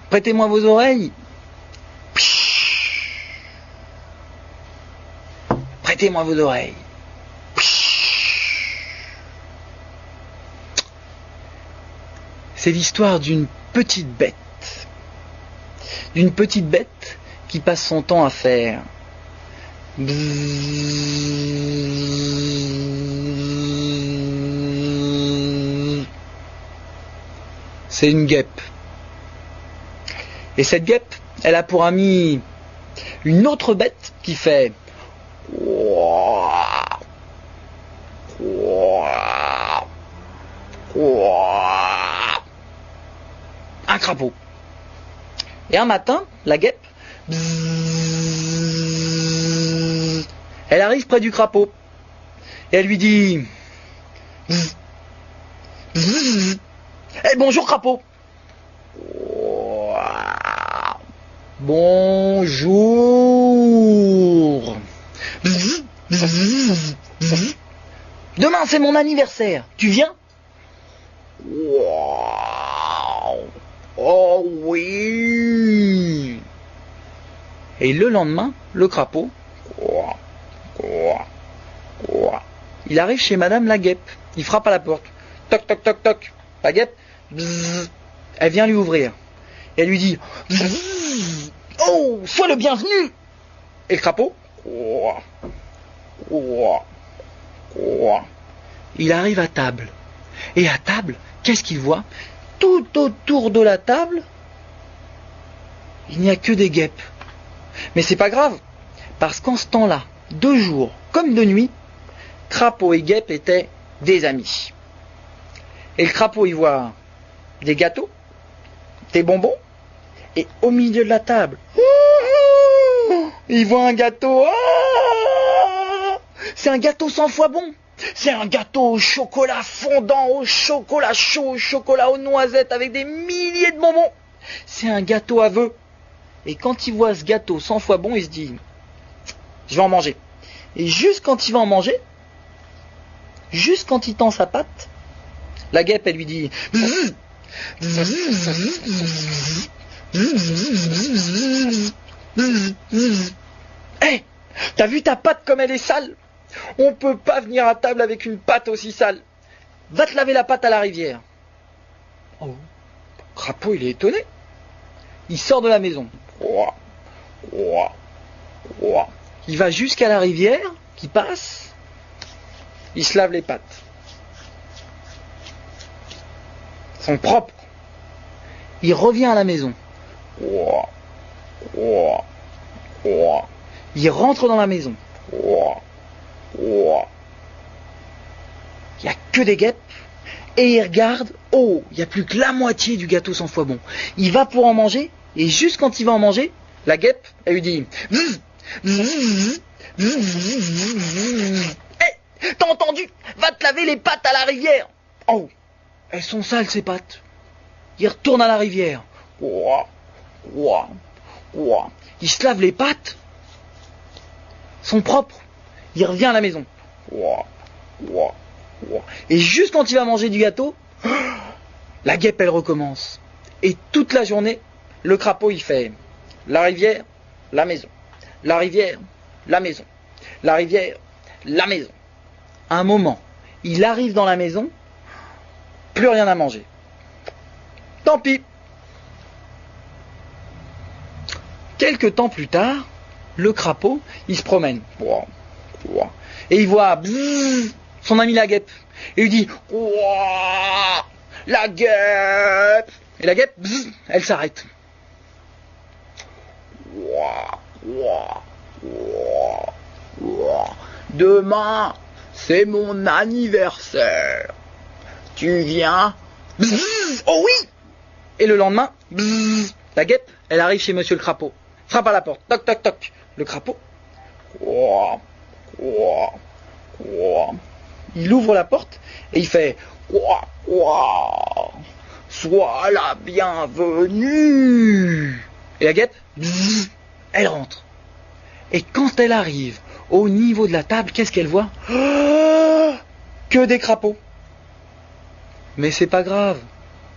Prêtez-moi vos oreilles. Prêtez-moi vos oreilles. C'est l'histoire d'une petite bête. D'une petite bête qui passe son temps à faire c'est une guêpe. Et cette guêpe, elle a pour amie une autre bête qui fait un crapaud. Et un matin, la guêpe, elle arrive près du crapaud. Et elle lui dit hey, bonjour crapaud. Bonjour. Demain c'est mon anniversaire. Tu viens? Oh oui. Et le lendemain, le crapaud, il arrive chez Madame la guêpe. Il frappe à la porte. Toc, toc, toc, toc. La guêpe, elle vient lui ouvrir. Et elle lui dit oh, sois le bienvenu. Et le crapaud, il arrive à table. Et à table, qu'est-ce qu'il voit? Tout autour de la table, il n'y a que des guêpes. Mais c'est pas grave, parce qu'en ce temps-là, de jour comme de nuit, crapaud et guêpe étaient des amis. Et le crapaud, il voit des gâteaux, des bonbons, et au milieu de la table, il voit un gâteau. C'est un gâteau 100 fois bon. C'est un gâteau au chocolat fondant, au chocolat chaud, au chocolat aux noisettes avec des milliers de bonbons. C'est un gâteau à vœux. Et quand il voit ce gâteau 100 fois bon, il se dit je vais en manger. Et juste quand il va en manger, juste quand il tend sa patte, la guêpe, elle lui dit hey, t'as vu ta patte comme elle est sale? On peut pas venir à table avec une patte aussi sale. Va te laver la patte à la rivière. Oh, crapaud, il est étonné. Il sort de la maison. Il va jusqu'à la rivière qui passe. Il se lave les pattes. Sont propres. Il revient à la maison. Il rentre dans la maison. Il n'y a que des guêpes. Et il regarde. Oh, il n'y a plus que la moitié du gâteau 100 fois bon. Il va pour en manger. Et juste quand il va en manger, la guêpe, elle lui dit hey, t'as entendu? Va te laver les pattes à la rivière. Oh, elles sont sales ces pattes. Il retourne à la rivière. Il se lave les pattes. Sont propres. Il revient à la maison. Et juste quand il va manger du gâteau, la guêpe, elle recommence. Et toute la journée, le crapaud, il fait la rivière, la maison. La rivière, la maison. La rivière, la maison. À un moment, il arrive dans la maison, plus rien à manger. Tant pis. Quelque temps plus tard, le crapaud, il se promène. Et il voit son ami la guêpe. Et il dit la guêpe. Et la guêpe, elle s'arrête. Demain, c'est mon anniversaire. Tu viens? Oh oui. Et le lendemain, la guêpe, elle arrive chez monsieur le crapaud. Frappe à la porte. Toc, toc, toc. Le crapaud, il ouvre la porte et il fait sois la bienvenue. Et la guêpe, elle rentre. Et quand elle arrive au niveau de la table, qu'est-ce qu'elle voit? Que des crapauds. Mais c'est pas grave,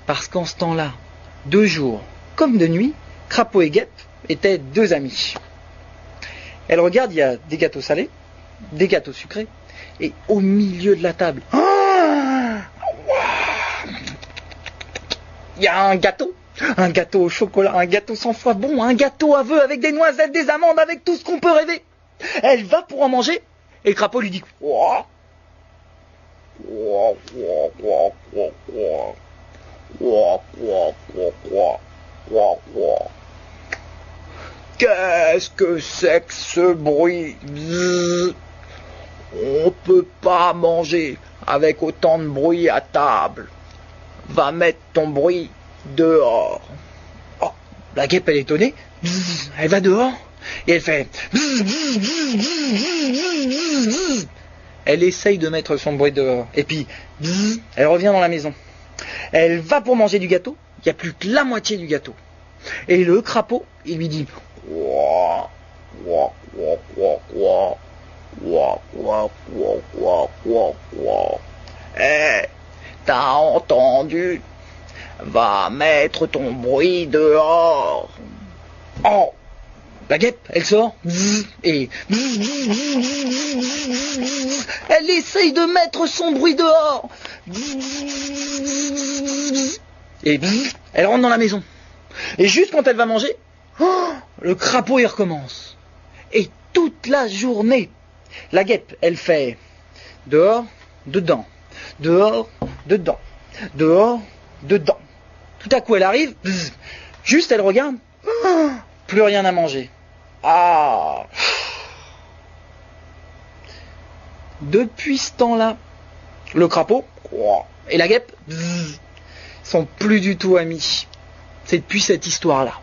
parce qu'en ce temps-là, de jour Comme de nuit, crapaud et guêpe étaient deux amis. Elle regarde, il y a des gâteaux salés, des gâteaux sucrés, et au milieu de la table, il y a un gâteau au chocolat, un gâteau sans foi bon, un gâteau à vœux avec des noisettes, des amandes, avec tout ce qu'on peut rêver. Elle va pour en manger, et le crapaud lui dit quoi? Qu'est-ce que c'est que ce bruit? On peut pas manger avec autant de bruit à table. Va mettre ton bruit dehors. Oh, la guêpe, elle est étonnée. Elle va dehors et elle fait. Elle essaye de mettre son bruit dehors. Et puis, elle revient dans la maison. Elle va pour manger du gâteau. Il n'y a plus que la moitié du gâteau. Et le crapaud, il lui dit. Eh, t'as entendu? Va mettre ton bruit dehors. Oh, la guêpe, elle sort et elle essaye de mettre son bruit dehors. Et elle rentre dans la maison. Et juste quand elle va manger, le crapaud il recommence. Et toute la journée, la guêpe, elle fait dehors, dedans, dehors, dedans, dehors, dedans. Tout à coup, elle arrive, juste elle regarde, plus rien à manger. Ah! Depuis ce temps-là, le crapaud et la guêpe sont plus du tout amis. C'est depuis cette histoire-là.